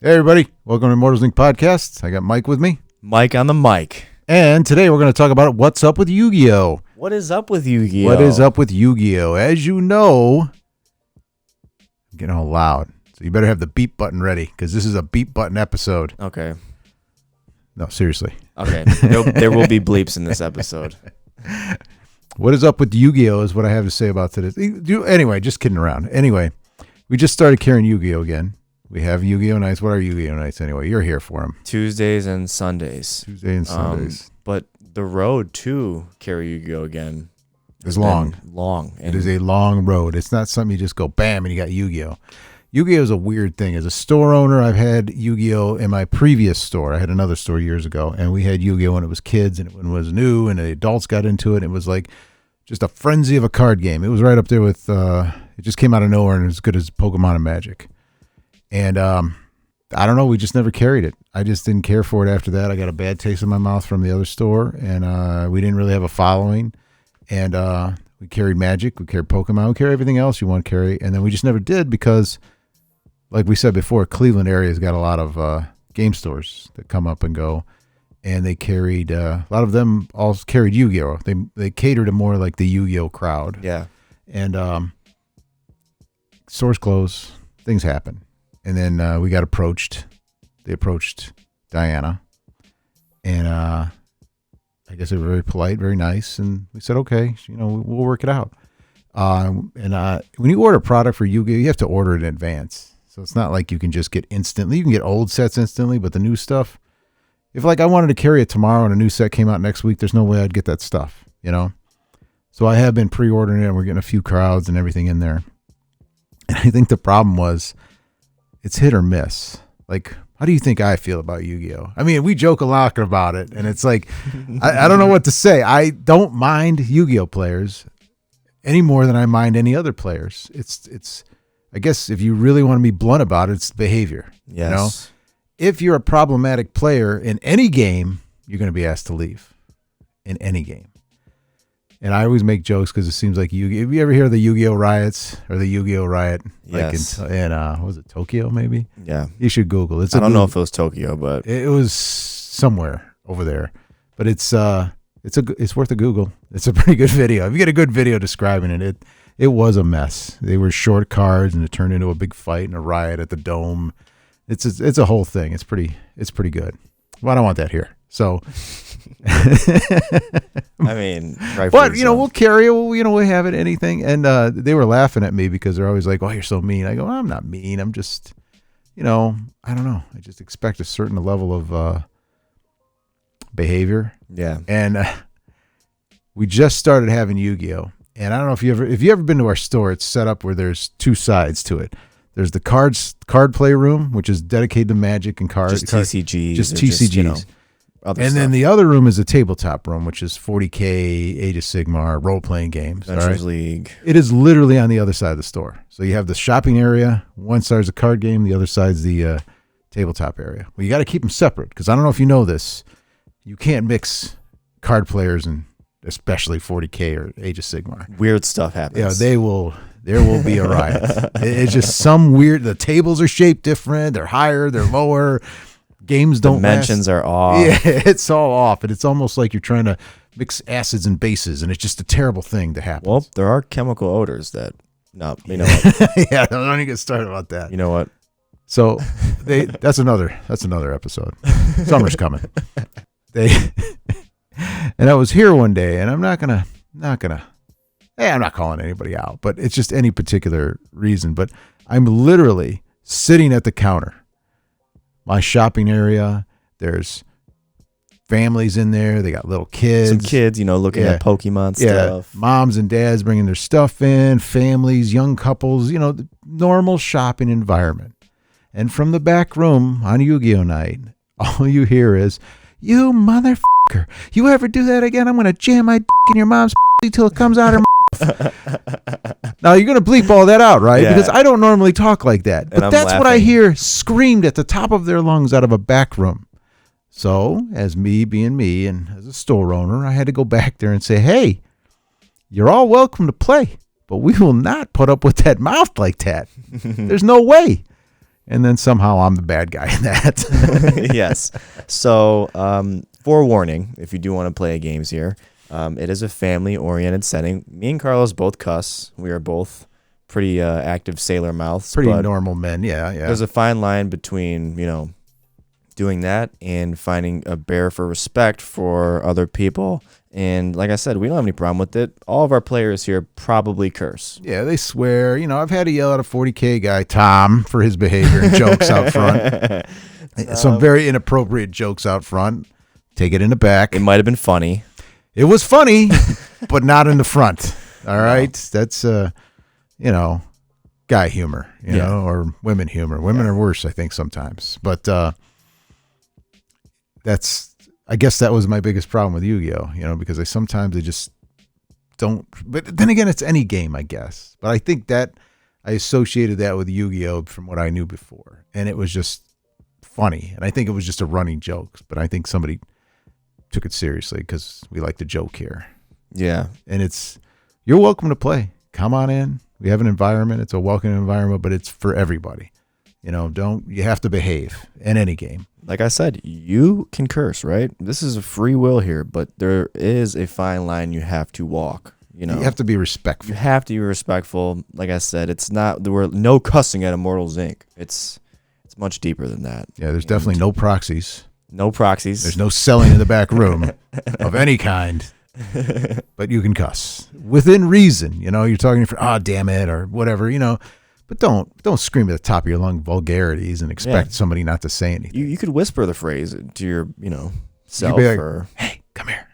Hey everybody, welcome to Immortals Inc. Podcast. I got Mike with me. Mike on the mic. And today we're going to talk about what's up with Yu-Gi-Oh! What is up with Yu-Gi-Oh? What is up with Yu-Gi-Oh? As you know, I'm getting all loud, so you better have the beep button ready, because this is a beep button episode. Okay. No, seriously. Okay. There will be bleeps in this episode. What is up with Yu-Gi-Oh! Is what I have to say about today. Anyway, just kidding around. Anyway, we just started carrying Yu-Gi-Oh! Again. We have Yu-Gi-Oh! Nights. What are Yu-Gi-Oh! Nights anyway? You're here for them. Tuesdays and Sundays. But the road to carry Yu-Gi-Oh! Again is long. It is a long road. It's not something you just go bam and you got Yu-Gi-Oh! Yu-Gi-Oh! Is a weird thing. As a store owner, I've had Yu-Gi-Oh! In my previous store. I had another store years ago, and we had Yu-Gi-Oh! When it was kids and when it was new, and the adults got into it. It was like just a frenzy of a card game. It was right up there with, it just came out of nowhere and as good as Pokemon and Magic. And I don't know, we just never carried it. I just didn't care for it after that. I got a bad taste in my mouth from the other store, and we didn't really have a following. And we carried Magic, we carried Pokemon, we carried everything else you want to carry, and then we just never did because, like we said before, Cleveland area's got a lot of game stores that come up and go, and they carried, a lot of them all carried Yu-Gi-Oh! They cater to more like the Yu-Gi-Oh! Crowd. Yeah. And stores close, things happen. And then we got approached. They approached Diana. And I guess they were very polite, very nice. And we said, okay, we'll work it out. And when you order a product for Yu-Gi-Oh!, you have to order it in advance. So it's not like you can just get instantly. You can get old sets instantly, but the new stuff, if like I wanted to carry it tomorrow and a new set came out next week, there's no way I'd get that stuff, So I have been pre-ordering it, and we're getting a few crowds and everything in there. And I think the problem was, it's hit or miss. Like, how do you think I feel about Yu-Gi-Oh? I mean, we joke a lot about it, and it's like, I don't know what to say. I don't mind Yu-Gi-Oh players any more than I mind any other players. It's. I guess if you really want to be blunt about it, it's behavior. Yes. If you're a problematic player in any game, you're going to be asked to leave in any game. And I always make jokes because it seems like Yu-Gi-Oh! Have you ever hear of the Yu-Gi-Oh! Riots or the Yu-Gi-Oh! Riot? Yes. Like in what was it, Tokyo maybe? Yeah. You should Google it. I don't know if it was Tokyo, but it was somewhere over there. But it's worth a Google. It's a pretty good video. If you get a good video describing it, it was a mess. They were short cards and it turned into a big fight and a riot at the Dome. It's a whole thing. It's pretty good. Well, I don't want that here. So, I mean, right. But we'll carry it. We'll have it. Anything. And they were laughing at me because they're always like, "Oh, you're so mean." I go, "I'm not mean. I'm just, I don't know. I just expect a certain level of behavior." Yeah. And we just started having Yu-Gi-Oh! And I don't know if you ever been to our store. It's set up where there's two sides to it. There's the card play room, which is dedicated to Magic and cards. Just TCGs. Just TCGs. And then the other room is a tabletop room, which is 40K, Age of Sigmar, role-playing games. Adventures League. It is literally on the other side of the store. So you have the shopping area. One side is a card game. The other side is the tabletop area. Well, you got to keep them separate because I don't know if you know this. You can't mix card players and especially 40K or Age of Sigmar. Weird stuff happens. Yeah, there will be a riot. It's just some weird, the tables are shaped different. They're higher, they're lower. Games don't dimensions are off. Yeah, it's all off, and it's almost like you're trying to mix acids and bases, and it's just a terrible thing to happen. Well, there are chemical odors that. No, you know what? Yeah, don't even get started about that. You know what? So that's another episode. Summer's coming. And I was here one day, and I'm not gonna. Hey, I'm not calling anybody out, but it's just any particular reason. But I'm literally sitting at the counter. My shopping area, there's families in there. They got little kids. Some kids, looking at Pokemon stuff. Yeah, moms and dads bringing their stuff in, families, young couples, the normal shopping environment. And from the back room on Yu-Gi-Oh! Night, all you hear is, "You motherfucker, you ever do that again, I'm going to jam my in your mom's till it comes out her mouth." Now you're going to bleep all that out, right? Yeah. Because I don't normally talk like that. But that's what I hear screamed at the top of their lungs out of a back room. So, as me being me and as a store owner, I had to go back there and say, "Hey, you're all welcome to play, but we will not put up with that mouth like that. There's no way." And then somehow I'm the bad guy in that. Yes. So, forewarning, if you do want to play games here, it is a family-oriented setting. Me and Carlos both cuss. We are both pretty active sailor mouths. Pretty normal men, yeah. There's a fine line between, doing that and finding a bear for respect for other people. And like I said, we don't have any problem with it. All of our players here probably curse. Yeah, they swear. I've had to yell at a 40K guy, Tom, for his behavior and jokes out front. Some very inappropriate jokes out front. Take it in the back. It might have been funny. It was funny, but not in the front. All right? That's, guy humor, or women humor. Women are worse, I think, sometimes. But I guess that was my biggest problem with Yu-Gi-Oh, because sometimes they just don't. But then again, it's any game, I guess. But I think that I associated that with Yu-Gi-Oh from what I knew before. And it was just funny. And I think it was just a running joke. But I think somebody took it seriously because we like to joke here. Yeah. And you're welcome to play. Come on in. We have an environment. It's a welcoming environment, but it's for everybody. You have to behave in any game. Like I said, you can curse, right? This is a free will here, but there is a fine line you have to walk. You have to be respectful. You have to be respectful. Like I said, there were no cussing at Immortals Inc. It's much deeper than that. Yeah, there's definitely no proxies. No proxies. There's no selling in the back room of any kind. But you can cuss within reason. You're talking for damn it or whatever. But don't scream at the top of your lung vulgarities and expect somebody not to say anything. You could whisper the phrase to your self. Like, or hey, come here.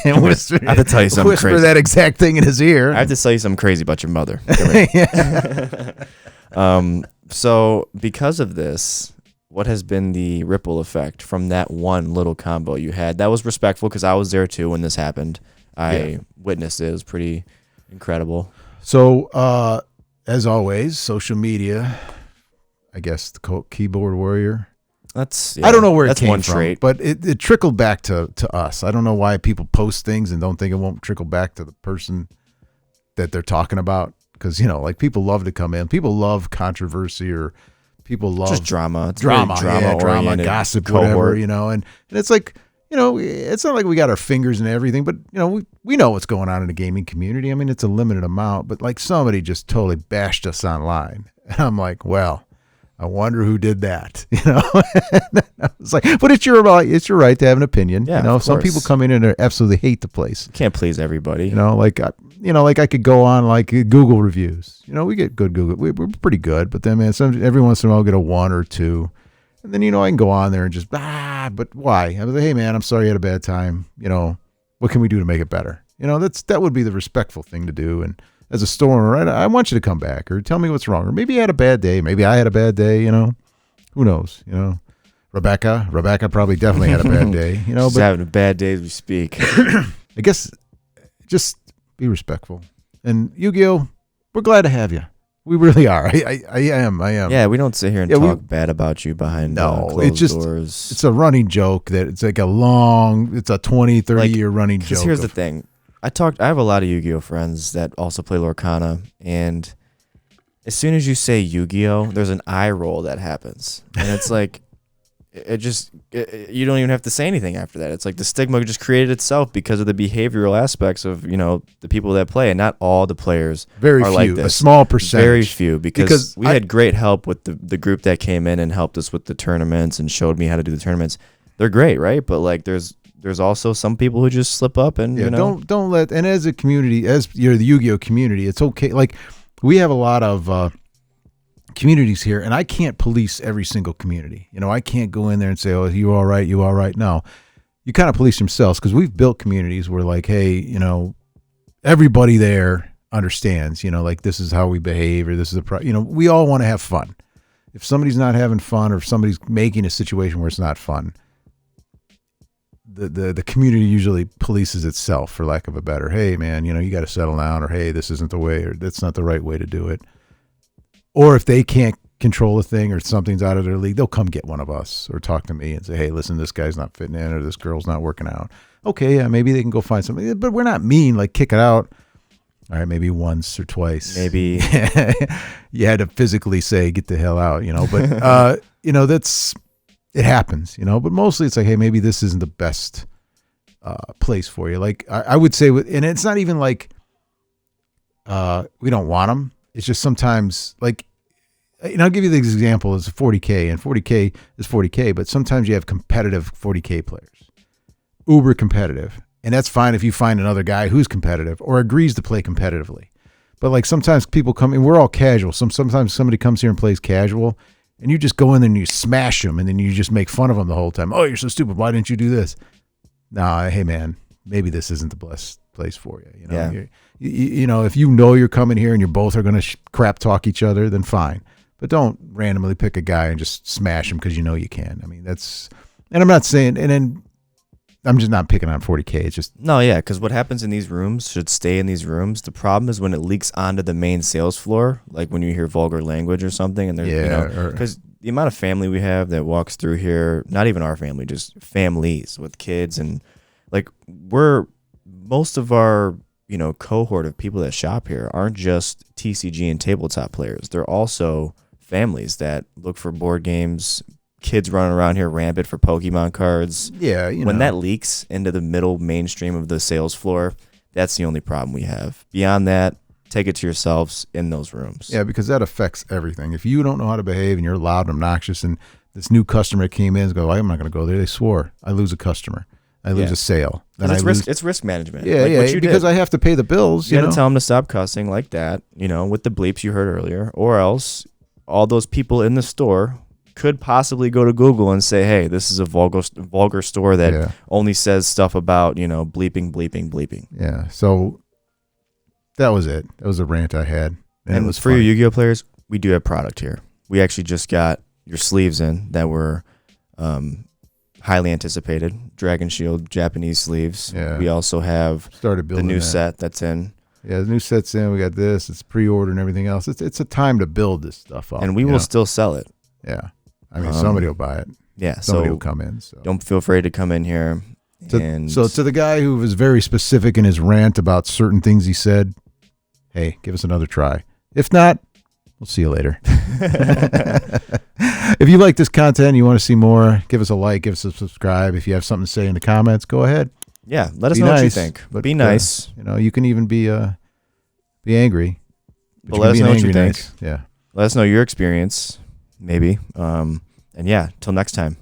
And whisper. I have to tell you something whisper crazy. That exact thing in his ear. I have to tell you something crazy about your mother. So because of this, what has been the ripple effect from that one little combo you had? That was respectful because I was there too when this happened. I witnessed it. It was pretty incredible. So, as always, social media, I guess the keyboard warrior. I don't know where it came from, trait. But it trickled back to us. I don't know why people post things and don't think it won't trickle back to the person that they're talking about. Because, people love to come in. People love controversy or people love just drama. It's drama, gossip, cohort. whatever, and it's like, it's not like we got our fingers in everything, but, we know what's going on in the gaming community. I mean, it's a limited amount, but like somebody just totally bashed us online. And I'm like, well, I wonder who did that, I was like, but it's your right to have an opinion. Yeah, some people come in and absolutely hate the place. You can't please everybody. Like I could go on like Google reviews. We get good Google. We're pretty good, but then, man, every once in a while I'll get a 1 or 2. And then, I can go on there and just, but why? I was like, hey, man, I'm sorry you had a bad time. What can we do to make it better? That would be the respectful thing to do. And as a store owner, I want you to come back or tell me what's wrong. Or maybe you had a bad day. Maybe I had a bad day, Who knows, Rebecca probably definitely had a bad day, She's having a bad day as we speak. I guess just be respectful. And Yu-Gi-Oh, we're glad to have you. We really are. I am. Yeah, we don't sit here and talk bad about you behind closed doors. It's a running joke that it's like it's a 20, 30 year running joke. Here's the thing. I have a lot of Yu-Gi-Oh friends that also play Lorcana, and as soon as you say Yu-Gi-Oh, there's an eye roll that happens. And it's like, you don't even have to say anything after that. It's like the stigma just created itself because of the behavioral aspects of, the people that play, and not all the players are like this. A small percentage. Very few, because we had great help with the group that came in and helped us with the tournaments and showed me how to do the tournaments. They're great, right? But like there's also some people who just slip up and don't let, and as a community, as you're the Yu-Gi-Oh community, it's okay. Like we have a lot of communities here, and I can't police every single community. I can't go in there and say, oh, you all right? No, you kind of police themselves, because we've built communities where like, hey, everybody there understands, like this is how we behave, or this is we all want to have fun. If somebody's not having fun, or if somebody's making a situation where it's not fun, the community usually polices itself, for lack of a better, hey man, you got to settle down, or hey, this isn't the way, or that's not the right way to do it. Or if they can't control a thing or something's out of their league, they'll come get one of us or talk to me and say, hey, listen, this guy's not fitting in, or this girl's not working out. Okay, yeah, maybe they can go find something. But we're not mean, like kick it out. All right, maybe once or twice. Maybe. You had to physically say, get the hell out, but, it happens, but mostly it's like, hey, maybe this isn't the best place for you. Like I would say, and it's not even like we don't want them. It's just sometimes like, I'll give you the example. It's a 40K, and 40K is 40K, but sometimes you have competitive 40K players, uber competitive. And that's fine if you find another guy who's competitive or agrees to play competitively. But like sometimes people come in, we're all casual. Sometimes somebody comes here and plays casual, and you just go in there and you smash them, and then you just make fun of them the whole time. Oh, you're so stupid. Why didn't you do this? Nah, hey man, maybe this isn't the best place for you. If you know you're coming here and you both are going to crap talk each other, then fine. But don't randomly pick a guy and just smash him because you know you can. I mean, and I'm not saying, and then I'm just not picking on 40K. It's just no, yeah, because what happens in these rooms should stay in these rooms. The problem is when it leaks onto the main sales floor, like when you hear vulgar language or something, and there's because the amount of family we have that walks through here, not even our family, just families with kids, and like most of our cohort of people that shop here aren't just TCG and tabletop players. They're also families that look for board games. Kids running around here rampant for Pokemon cards. Yeah, when that leaks into the middle mainstream of the sales floor, that's the only problem we have. Beyond that, take it to yourselves in those rooms. Yeah, because that affects everything. If you don't know how to behave and you're loud and obnoxious, and this new customer came in and goes, I'm not going to go there. They swore. I lose a customer. I lose a sale. Then it's risk management. Yeah, like what you because did. I have to pay the bills. You got to tell them to stop cussing like that, with the bleeps you heard earlier, or else all those people in the store could possibly go to Google and say, hey, this is a vulgar store that only says stuff about, bleeping. Yeah. So that was it. That was a rant I had. And it was for funny. you Yu-Gi-Oh players, we do have product here. We actually just got your sleeves in that were highly anticipated. Dragon Shield Japanese sleeves. Yeah. We also have Started building the new that. set that's in. Yeah, the new set's in. We got this. It's pre-order and everything else. It's a time to build this stuff up. And we will still sell it. Yeah. I mean, somebody will buy it. Yeah. Somebody will come in. So don't feel afraid to come in here. So to the guy who was very specific in his rant about certain things he said, hey, give us another try. If not, we'll see you later. If you like this content and you want to see more, give us a like, give us a subscribe. If you have something to say in the comments, go ahead. Yeah, let us know what you think. But be nice. You can even be angry. But let us know what you think. Yeah. Let us know your experience, maybe. And yeah, till next time.